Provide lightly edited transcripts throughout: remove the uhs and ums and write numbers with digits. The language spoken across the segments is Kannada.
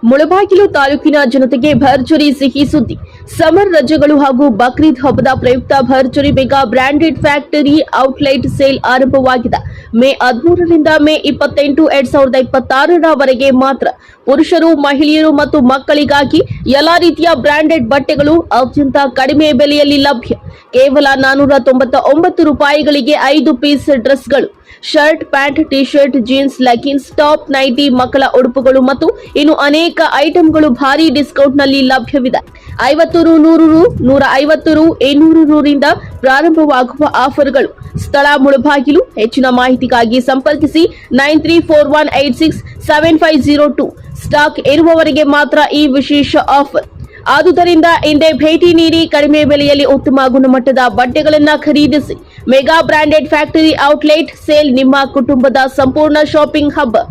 ಮುಳಬಾಗಿಲು ತಾಲೂಕಿನ ಜನತೆಗೆ ಭರ್ಜರಿ ಸಿಹಿ ಸುದ್ದಿ. ಸಮರ್ ರಜೆಗಳು ಹಾಗೂ ಬಕ್ರೀದ್ ಹಬ್ಬದ ಪ್ರಯುಕ್ತ ಭರ್ಜರಿ mega branded factory outlet sale ಆರಂಭವಾಗಿದೆ. ಮೇ 13ರಿಂದ ಮೇ 28, 2026ರವರೆಗೆ ಮಾತ್ರ. ಪುರುಷರು, ಮಹಿಳೆಯರು ಮತ್ತು ಮಕ್ಕಳಿಗಾಗಿ ಎಲ್ಲಾ ರೀತಿಯ ಬ್ರಾಂಡೆಡ್ ಬಟ್ಟೆಗಳು ಅತ್ಯಂತ ಕಡಿಮೆ ಬೆಲೆಯಲ್ಲಿ ಲಭ್ಯ. ಕೇವಲ 499 ರೂಪಾಯಿಗಳಿಗೆ 5 ಪೀಸ್ ಡ್ರೆಸ್ಗಳು, shirt, pant, T shirt, jeans, leggings, top, nightie, ಮಕ್ಕಳ ಉಡುಪುಗಳು ಮತ್ತು ಇನ್ನು ಅನೇಕ ಐಟಂಗಳು ಭಾರಿ ಡಿಸ್ಕೌಂಟ್ ನಲ್ಲಿ ಲಭ್ಯವಿದೆ. 50 ರು, 100 ರು, 150 ರು, 200 ರಿಂದ ಪ್ರಾರಂಭವಾಗುವ ಆಫರ್ಗಳು. ಸ್ಥಳ ಮುಳಬಾಗಿಲು. ಹೆಚ್ಚಿನ ಮಾಹಿತಿಗಾಗಿ ಸಂಪರ್ಕಿಸಿ 9341867502. ಸ್ಟಾಕ್ ಇರುವವರೆಗೆ ಮಾತ್ರ ಈ ವಿಶೇಷ ಆಫರ್. ಆದುದರಿಂದ ಹಿಂದೆ ಭೇಟಿ ನೀಡಿ ಕಡಿಮೆ ಬೆಲೆಯಲ್ಲಿ ಉತ್ತಮ ಗುಣಮಟ್ಟದ ಬಟ್ಟೆಗಳನ್ನು ಖರೀದಿಸಿ. Mega branded factory outlet sale ನಿಮ್ಮ ಕುಟುಂಬದ ಸಂಪೂರ್ಣ ಶಾಪಿಂಗ್ ಹಬ್.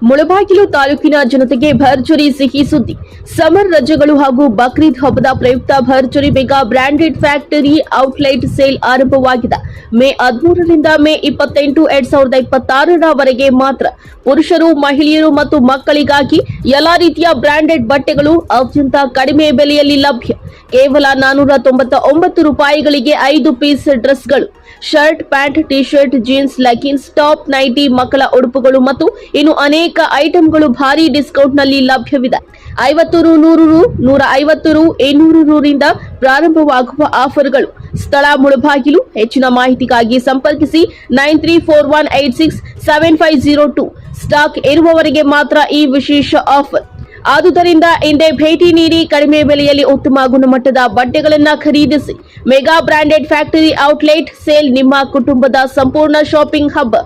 ಮುಳಬಾಗಿಲು ತಾಲೂಕಿನ ಜನತೆಗೆ ಭರ್ಜರಿ ಸಿಹಿ ಸುದ್ದಿ. ಸಮರ್ ರಜೆಗಳು ಹಾಗೂ ಬಕ್ರೀದ್ ಹಬ್ಬದ ಪ್ರಯುಕ್ತ ಭರ್ಜರಿ mega branded factory outlet sale ಆರಂಭವಾಗಿದೆ. ಮೇ 13ರಿಂದ ಮೇ 28, 2026ರವರೆಗೆ ಮಾತ್ರ. ಪುರುಷರು, ಮಹಿಳೆಯರು ಮತ್ತು ಮಕ್ಕಳಿಗಾಗಿ ಎಲ್ಲಾ ರೀತಿಯ ಬ್ರಾಂಡೆಡ್ ಬಟ್ಟೆಗಳು ಅತ್ಯಂತ ಕಡಿಮೆ ಬೆಲೆಯಲ್ಲಿ ಲಭ್ಯ. ಕೇವಲ 499 ರೂಪಾಯಿಗಳಿಗೆ 5 ಪೀಸ್ ಡ್ರೆಸ್ಗಳು, shirt, pant, T shirt, jeans, leggings, top, nightie, ಮಕ್ಕಳ ಉಡುಪುಗಳು ಮತ್ತು ಇನ್ನು ಅನೇಕ ಐಟಂಗಳು ಭಾರಿ ಡಿಸ್ಕೌಂಟ್ ನಲ್ಲಿ ಲಭ್ಯವಿದೆ. 50 ರು, 100 ರು, 150 ರು, 200 ರಿಂದ ಪ್ರಾರಂಭವಾಗುವ ಆಫರ್ಗಳು. ಸ್ಥಳ ಮುಳಬಾಗಿಲು. ಹೆಚ್ಚಿನ ಮಾಹಿತಿಗಾಗಿ ಸಂಪರ್ಕಿಸಿ 9341867502. ಸ್ಟಾಕ್ ಇರುವವರೆಗೆ ಮಾತ್ರ ಈ ವಿಶೇಷ ಆಫರ್. ಆದುದರಿಂದ ಹಿಂದೆ ಭೇಟಿ ನೀಡಿ ಕಡಿಮೆ ಬೆಲೆಯಲ್ಲಿ ಉತ್ತಮ ಗುಣಮಟ್ಟದ ಬಟ್ಟೆಗಳನ್ನು ಖರೀದಿಸಿ. Mega branded factory outlet sale ನಿಮ್ಮ ಕುಟುಂಬದ ಸಂಪೂರ್ಣ ಶಾಪಿಂಗ್ ಹಬ್.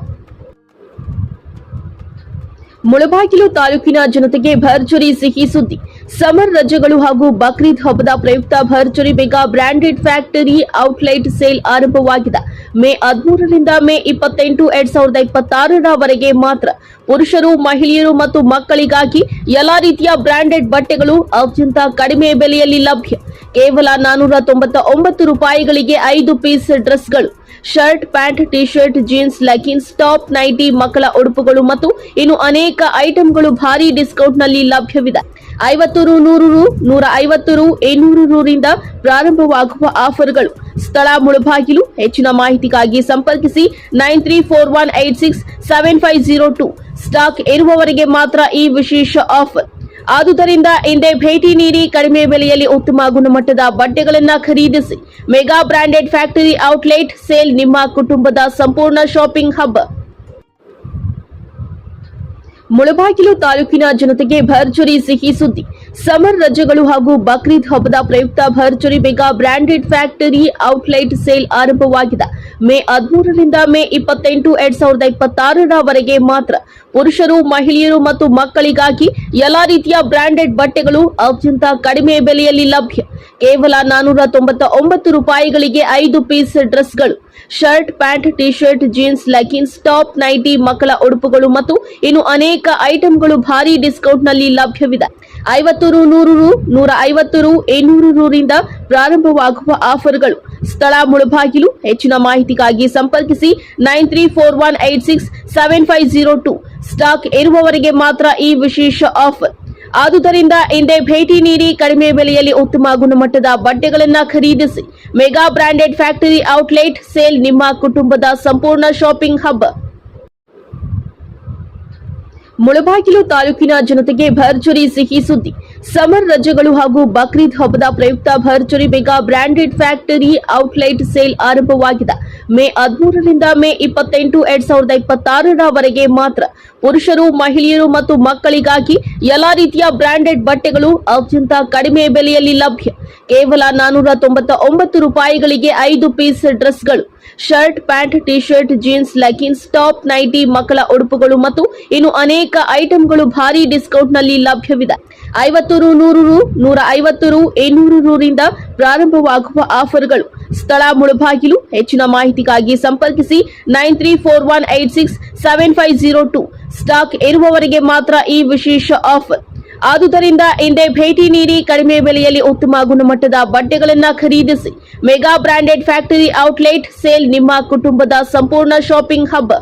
ಮುಳಬಾಗಿಲು ತಾಲೂಕಿನ ಜನತೆಗೆ ಭರ್ಜರಿ ಸಿಹಿ ಸುದ್ದಿ. ಸಮರ್ ರಜೆಗಳು ಹಾಗೂ ಬಕ್ರೀದ್ ಹಬ್ಬದ ಪ್ರಯುಕ್ತ ಭರ್ಜರಿ mega branded factory outlet sale ಆರಂಭವಾಗಿದೆ. ಮೇ 13ರಿಂದ ಮೇ 28, 2026ರವರೆಗೆ ಮಾತ್ರ. ಪುರುಷರು, ಮಹಿಳೆಯರು ಮತ್ತು ಮಕ್ಕಳಿಗಾಗಿ ಎಲ್ಲಾ ರೀತಿಯ ಬ್ರಾಂಡೆಡ್ ಬಟ್ಟೆಗಳು ಅತ್ಯಂತ ಕಡಿಮೆ ಬೆಲೆಯಲ್ಲಿ ಲಭ್ಯ. ಕೇವಲ 499 ರೂಪಾಯಿಗಳಿಗೆ 5 ಪೀಸ್ ಡ್ರೆಸ್ಗಳು, shirt, pant, T shirt, jeans, leggings, top, nightie, ಮಕ್ಕಳ ಉಡುಪುಗಳು ಮತ್ತು ಇನ್ನು ಅನೇಕ ಐಟಂಗಳು ಭಾರಿ ಡಿಸ್ಕೌಂಟ್ ನಲ್ಲಿ ಲಭ್ಯವಿದೆ. 50 ರು, 100 ರು, 150 ರು, 200 ರಿಂದ ಪ್ರಾರಂಭವಾಗುವ ಆಫರ್ಗಳು. ಸ್ಥಳ ಮುಳಬಾಗಿಲು. ಹೆಚ್ಚಿನ ಮಾಹಿತಿಗಾಗಿ ಸಂಪರ್ಕಿಸಿ 9341867502. ಸ್ಟಾಕ್ ಇರುವವರೆಗೆ ಮಾತ್ರ ಈ ವಿಶೇಷ ಆಫರ್. ಆದುದರಿಂದ ಹಿಂದೆ ಭೇಟಿ ನೀಡಿ ಕಡಿಮೆ ಬೆಲೆಯಲ್ಲಿ ಉತ್ತಮ ಗುಣಮಟ್ಟದ ಬಟ್ಟೆಗಳನ್ನು ಖರೀದಿಸಿ. Mega branded factory outlet sale ನಿಮ್ಮ ಕುಟುಂಬದ ಸಂಪೂರ್ಣ ಶಾಪಿಂಗ್ ಹಬ್. ಮುಳಬಾಗಿಲು ತಾಲೂಕಿನ ಜನತೆಗೆ ಭರ್ಜರಿ ಸಿಹಿ ಸುದ್ದಿ. ಸಮರ್ ರಜೆಗಳು ಹಾಗೂ ಬಕ್ರೀದ್ ಹಬ್ಬದ ಪ್ರಯುಕ್ತ ಭರ್ಜರಿ mega branded factory outlet sale ಆರಂಭವಾಗಿದೆ. ಮೇ 13ರಿಂದ ಮೇ 28, 2026ರವರೆಗೆ ಮಾತ್ರ. ಪುರುಷರು, ಮಹಿಳೆಯರು ಮತ್ತು ಮಕ್ಕಳಿಗಾಗಿ ಎಲ್ಲಾ ರೀತಿಯ ಬ್ರಾಂಡೆಡ್ ಬಟ್ಟೆಗಳು ಅತ್ಯಂತ ಕಡಿಮೆ ಬೆಲೆಯಲ್ಲಿ ಲಭ್ಯ. ಕೇವಲ 499 ರೂಪಾಯಿಗಳಿಗೆ 5 ಪೀಸ್ ಡ್ರೆಸ್ಗಳು, shirt, pant, T shirt, jeans, leggings, top, nightie, ಮಕ್ಕಳ ಉಡುಪುಗಳು ಮತ್ತು ಇನ್ನು ಅನೇಕ ಐಟಂಗಳು ಭಾರಿ ಡಿಸ್ಕೌಂಟ್ ನಲ್ಲಿ ಲಭ್ಯವಿದೆ. 50 ರು, 100 ರು, 150 ರು, 200 ರಿಂದ ಪ್ರಾರಂಭವಾಗುವ ಆಫರ್ಗಳು. ಸ್ಥಳ ಮುಳಬಾಗಿಲು. ಹೆಚ್ಚಿನ ಮಾಹಿತಿಗಾಗಿ ಸಂಪರ್ಕಿಸಿ 9341867502. ಸ್ಟಾಕ್ ಇರುವವರೆಗೆ ಮಾತ್ರ ಈ ವಿಶೇಷ ಆಫರ್. ಆದುದರಿಂದ ಹಿಂದೆ ಭೇಟಿ ನೀಡಿ ಕಡಿಮೆ ಬೆಲೆಯಲ್ಲಿ ಉತ್ತಮ ಗುಣಮಟ್ಟದ ಬಟ್ಟೆಗಳನ್ನು ಖರೀದಿಸಿ. Mega branded factory outlet sale ನಿಮ್ಮ ಕುಟುಂಬದ ಸಂಪೂರ್ಣ ಶಾಪಿಂಗ್ ಹಬ್. ಮುಳಬಾಗಿಲು ತಾಲೂಕಿನ ಜನತೆಗೆ ಭರ್ಜರಿ ಸಿಹಿ ಸುದ್ದಿ. ಸಮರ್ ರಜೆಗಳು ಹಾಗೂ ಬಕ್ರೀದ್ ಹಬ್ಬದ ಪ್ರಯುಕ್ತ ಭರ್ಜರಿ mega branded factory outlet sale ಆರಂಭವಾಗಿದೆ. ಮೇ 13ರಿಂದ ಮೇ 28, 2026ರವರೆಗೆ ಮಾತ್ರ. ಪುರುಷರು, ಮಹಿಳೆಯರು ಮತ್ತು ಮಕ್ಕಳಿಗಾಗಿ ಎಲ್ಲಾ ರೀತಿಯ ಬ್ರಾಂಡೆಡ್ ಬಟ್ಟೆಗಳು ಅತ್ಯಂತ ಕಡಿಮೆ ಬೆಲೆಯಲ್ಲಿ ಲಭ್ಯ. ಕೇವಲ 499 ರೂಪಾಯಿಗಳಿಗೆ 5 ಪೀಸ್ ಡ್ರೆಸ್ಗಳು, shirt, pant, T shirt, jeans, leggings, top, nightie, ಮಕ್ಕಳ ಉಡುಪುಗಳು ಮತ್ತು ಇನ್ನು ಅನೇಕ ಐಟಂಗಳು ಭಾರಿ ಡಿಸ್ಕೌಂಟ್ ನಲ್ಲಿ ಲಭ್ಯವಿದೆ. 50 ರು, 100 ರು, 150 ರು, 200 ರಿಂದ ಪ್ರಾರಂಭವಾಗುವ ಆಫರ್ಗಳು. ಸ್ಥಳ ಮುಳಬಾಗಿಲು. ಹೆಚ್ಚಿನ ಮಾಹಿತಿಗಾಗಿ ಸಂಪರ್ಕಿಸಿ 9341867502. ಸ್ಟಾಕ್ ಇರುವವರೆಗೆ ಮಾತ್ರ ಈ ವಿಶೇಷ ಆಫರ್. ಆದುದರಿಂದ ಹಿಂದೆ ಭೇಟಿ ನೀಡಿ ಕಡಿಮೆ ಬೆಲೆಯಲ್ಲಿ ಉತ್ತಮ ಗುಣಮಟ್ಟದ ಬಟ್ಟೆಗಳನ್ನು ಖರೀದಿಸಿ. Mega branded factory outlet sale ನಿಮ್ಮ ಕುಟುಂಬದ ಸಂಪೂರ್ಣ ಶಾಪಿಂಗ್ ಹಬ್.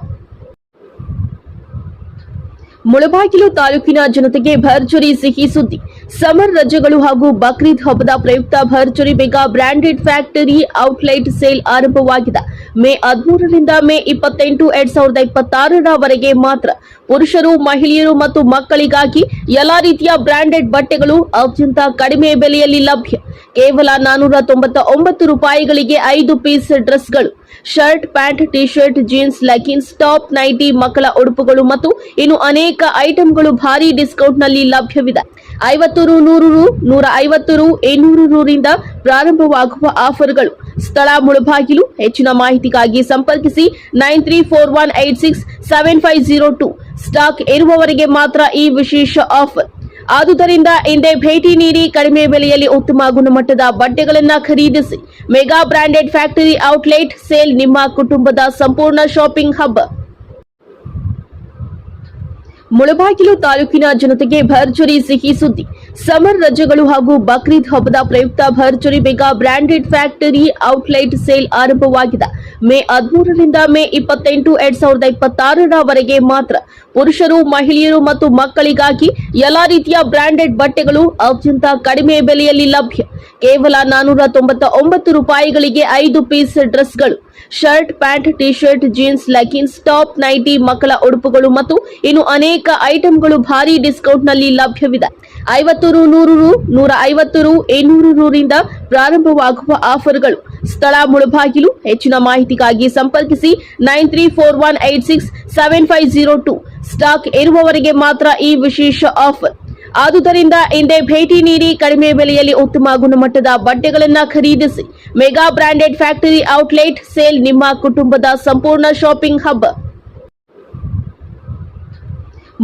ಮುಳಬಾಗಿಲು ತಾಲೂಕಿನ ಜನತೆಗೆ ಭರ್ಜರಿ ಸಿಹಿ ಸುದ್ದಿ. ಸಮರ್ ರಜೆಗಳು ಹಾಗೂ ಬಕ್ರೀದ್ ಹಬ್ಬದ ಪ್ರಯುಕ್ತ ಭರ್ಜರಿ mega branded factory outlet sale ಆರಂಭವಾಗಿದೆ. ಮೇ 13ರಿಂದ ಮೇ 28, 2026ರವರೆಗೆ ಮಾತ್ರ. ಪುರುಷರು, ಮಹಿಳೆಯರು ಮತ್ತು ಮಕ್ಕಳಿಗಾಗಿ ಎಲ್ಲಾ ರೀತಿಯ ಬ್ರಾಂಡೆಡ್ ಬಟ್ಟೆಗಳು ಅತ್ಯಂತ ಕಡಿಮೆ ಬೆಲೆಯಲ್ಲಿ ಲಭ್ಯ. ಕೇವಲ 499 ರೂಪಾಯಿಗಳಿಗೆ 5 ಪೀಸ್ ಡ್ರೆಸ್ಗಳು, shirt, pant, T shirt, jeans, leggings, top, nightie, ಮಕ್ಕಳ ಉಡುಪುಗಳು ಮತ್ತು ಇನ್ನು ಅನೇಕ ಐಟಂಗಳು ಭಾರಿ ಡಿಸ್ಕೌಂಟ್ ನಲ್ಲಿ ಲಭ್ಯವಿದೆ. 50 ರು, 100 ರು, 150 ರು, 200 ರಿಂದ ಪ್ರಾರಂಭವಾಗುವ ಆಫರ್ಗಳು. ಸ್ಥಳ ಮುಳಬಾಗಿಲು. ಹೆಚ್ಚಿನ ಮಾಹಿತಿಗಾಗಿ ಸಂಪರ್ಕಿಸಿ 9341867502. ಸ್ಟಾಕ್ ಇರುವವರೆಗೆ ಮಾತ್ರ ಈ ವಿಶೇಷ ಆಫರ್. ಆದುದರಿಂದ ಹಿಂದೆ ಭೇಟಿ ನೀಡಿ ಕಡಿಮೆ ಬೆಲೆಯಲ್ಲಿ ಉತ್ತಮ ಗುಣಮಟ್ಟದ ಬಟ್ಟೆಗಳನ್ನು ಖರೀದಿಸಿ. Mega branded factory outlet sale ನಿಮ್ಮ ಕುಟುಂಬದ ಸಂಪೂರ್ಣ ಶಾಪಿಂಗ್ ಹಬ್. ಮುಳಬಾಗಿಲು ತಾಲೂಕಿನ ಜನತೆಗೆ ಭರ್ಜರಿ ಸಿಹಿ ಸುದ್ದಿ. ಸಮರ್ ರಜೆಗಳು ಹಾಗೂ ಬಕ್ರೀದ್ ಹಬ್ಬದ ಪ್ರಯುಕ್ತ ಭರ್ಜರಿ mega branded factory outlet sale ಆರಂಭವಾಗಿದೆ. ಮೇ 13ರಿಂದ ಮೇ 28, 2026ರವರೆಗೆ ಮಾತ್ರ. ಪುರುಷರು, ಮಹಿಳೆಯರು ಮತ್ತು ಮಕ್ಕಳಿಗಾಗಿ ಎಲ್ಲಾ ರೀತಿಯ ಬ್ರಾಂಡೆಡ್ ಬಟ್ಟೆಗಳು ಅತ್ಯಂತ ಕಡಿಮೆ ಬೆಲೆಯಲ್ಲಿ ಲಭ್ಯ. ಕೇವಲ 499 ರೂಪಾಯಿಗಳಿಗೆ 5 ಪೀಸ್ ಡ್ರೆಸ್ಗಳು, shirt, pant, T shirt, jeans, leggings, top, nightie, ಮಕ್ಕಳ ಉಡುಪುಗಳು ಮತ್ತು ಇನ್ನು ಅನೇಕ ಐಟಂಗಳು ಭಾರಿ ಡಿಸ್ಕೌಂಟ್ ನಲ್ಲಿ ಲಭ್ಯವಿದೆ. 50 ರು, 100 ರು, 150 ರು, 200 ರಿಂದ ಪ್ರಾರಂಭವಾಗುವ ಆಫರ್ಗಳು. ಸ್ಥಳ ಮುಳಬಾಗಿಲು. ಹೆಚ್ಚಿನ ಮಾಹಿತಿಗಾಗಿ ಸಂಪರ್ಕಿಸಿ 9341867502. ಸ್ಟಾಕ್ ಇರುವವರೆಗೆ ಮಾತ್ರ ಈ ವಿಶೇಷ ಆಫರ್. ಆದುದರಿಂದ ಹಿಂದೆ ಭೇಟಿ ನೀಡಿ ಕಡಿಮೆ ಬೆಲೆಯಲ್ಲಿ ಉತ್ತಮ ಗುಣಮಟ್ಟದ ಬಟ್ಟೆಗಳನ್ನು ಖರೀದಿಸಿ. Mega branded factory outlet sale ನಿಮ್ಮ ಕುಟುಂಬದ ಸಂಪೂರ್ಣ ಶಾಪಿಂಗ್ ಹಬ್.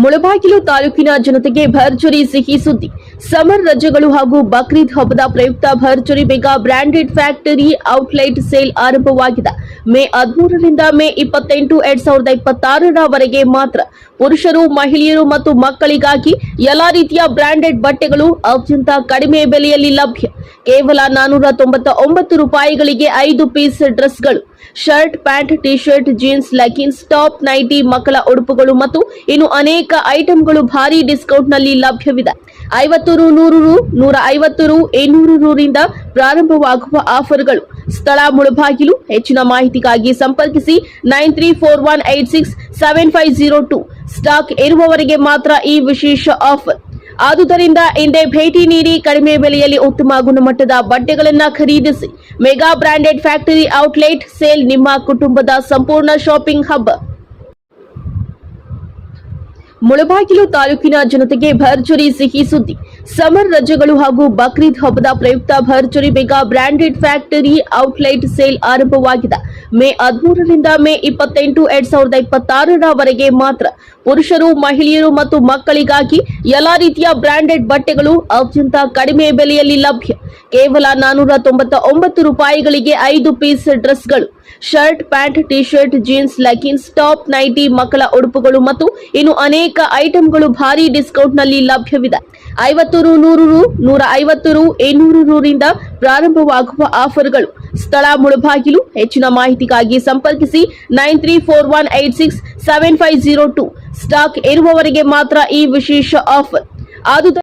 ಮುಳಬಾಗಿಲು ತಾಲೂಕಿನ ಜನತೆಗೆ ಭರ್ಜರಿ ಸಿಹಿ ಸುದ್ದಿ. ಸಮರ್ ರಜೆಗಳು ಹಾಗೂ ಬಕ್ರೀದ್ ಹಬ್ಬದ ಪ್ರಯುಕ್ತ ಭರ್ಜರಿ mega branded factory outlet sale ಆರಂಭವಾಗಿದೆ. ಮೇ 13ರಿಂದ ಮೇ 28, 2026ರವರೆಗೆ ಮಾತ್ರ. ಪುರುಷರು, ಮಹಿಳೆಯರು ಮತ್ತು ಮಕ್ಕಳಿಗಾಗಿ ಎಲ್ಲಾ ರೀತಿಯ ಬ್ರಾಂಡೆಡ್ ಬಟ್ಟೆಗಳು ಅತ್ಯಂತ ಕಡಿಮೆ ಬೆಲೆಯಲ್ಲಿ ಲಭ್ಯ. ಕೇವಲ 499 ರೂಪಾಯಿಗಳಿಗೆ 5 ಪೀಸ್ ಡ್ರೆಸ್ಗಳು, shirt, pant, T shirt, jeans, leggings, top, nightie, ಮಕ್ಕಳ ಉಡುಪುಗಳು ಮತ್ತು ಇನ್ನು ಅನೇಕ ಐಟಂಗಳು ಭಾರಿ ಡಿಸ್ಕೌಂಟ್ ನಲ್ಲಿ ಲಭ್ಯವಿದೆ. 50 ರು, 100 ರು, 150 ರು, 200 ರಿಂದ ಪ್ರಾರಂಭವಾಗುವ ಆಫರ್ಗಳು. ಸ್ಥಳ ಮುಳಬಾಗಿಲು. ಹೆಚ್ಚಿನ ಮಾಹಿತಿಗಾಗಿ ಸಂಪರ್ಕಿಸಿ 9341867502. ಸ್ಟಾಕ್ ಇರುವವರೆಗೆ ಮಾತ್ರ ಈ ವಿಶೇಷ ಆಫರ್. ಆದುದರಿಂದ ಹಿಂದೆ ಭೇಟಿ ನೀಡಿ ಕಡಿಮೆ ಬೆಲೆಯಲ್ಲಿ ಉತ್ತಮ ಗುಣಮಟ್ಟದ ಬಟ್ಟೆಗಳನ್ನು ಖರೀದಿಸಿ. Mega branded factory outlet sale ನಿಮ್ಮ ಕುಟುಂಬದ ಸಂಪೂರ್ಣ ಶಾಪಿಂಗ್ ಹಬ್. ಮುಳಬಾಗಿಲು ತಾಲೂಕಿನ ಜನತೆಗೆ ಭರ್ಜರಿ ಸಿಹಿ ಸುದ್ದಿ. ಸಮರ್ ರಜೆಗಳು ಹಾಗೂ ಬಕ್ರೀದ್ ಹಬ್ಬದ ಪ್ರಯುಕ್ತ ಭರ್ಜರಿ mega branded factory outlet sale ಆರಂಭವಾಗಿದೆ. ಮೇ 13ರಿಂದ ಮೇ 28, 2026ರವರೆಗೆ ಮಾತ್ರ. ಪುರುಷರು, ಮಹಿಳೆಯರು ಮತ್ತು ಮಕ್ಕಳಿಗಾಗಿ ಎಲ್ಲಾ ರೀತಿಯ ಬ್ರಾಂಡೆಡ್ ಬಟ್ಟೆಗಳು ಅತ್ಯಂತ ಕಡಿಮೆ ಬೆಲೆಯಲ್ಲಿ ಲಭ್ಯ. ಕೇವಲ 499 ರೂಪಾಯಿಗಳಿಗೆ 5 ಪೀಸ್ ಡ್ರೆಸ್ಗಳು, shirt, pant, T shirt, jeans, leggings, top, nightie, ಮಕ್ಕಳ ಉಡುಪುಗಳು ಮತ್ತು ಇನ್ನು ಅನೇಕ ಐಟಂಗಳು ಭಾರಿ ಡಿಸ್ಕೌಂಟ್ ನಲ್ಲಿ ಲಭ್ಯವಿದೆ. 50 ರು, 100 ರು, 150 ರು, 200 ರಿಂದ ಪ್ರಾರಂಭವಾಗುವ ಆಫರ್ಗಳು. ಸ್ಥಳ ಮುಳಬಾಗಿಲು. ಹೆಚ್ಚಿನ ಮಾಹಿತಿಗಾಗಿ ಸಂಪರ್ಕಿಸಿ 9341867502. ಸ್ಟಾಕ್ ಇರುವವರೆಗೆ ಮಾತ್ರ ಈ ವಿಶೇಷ ಆಫರ್. ಆದುದರಿಂದ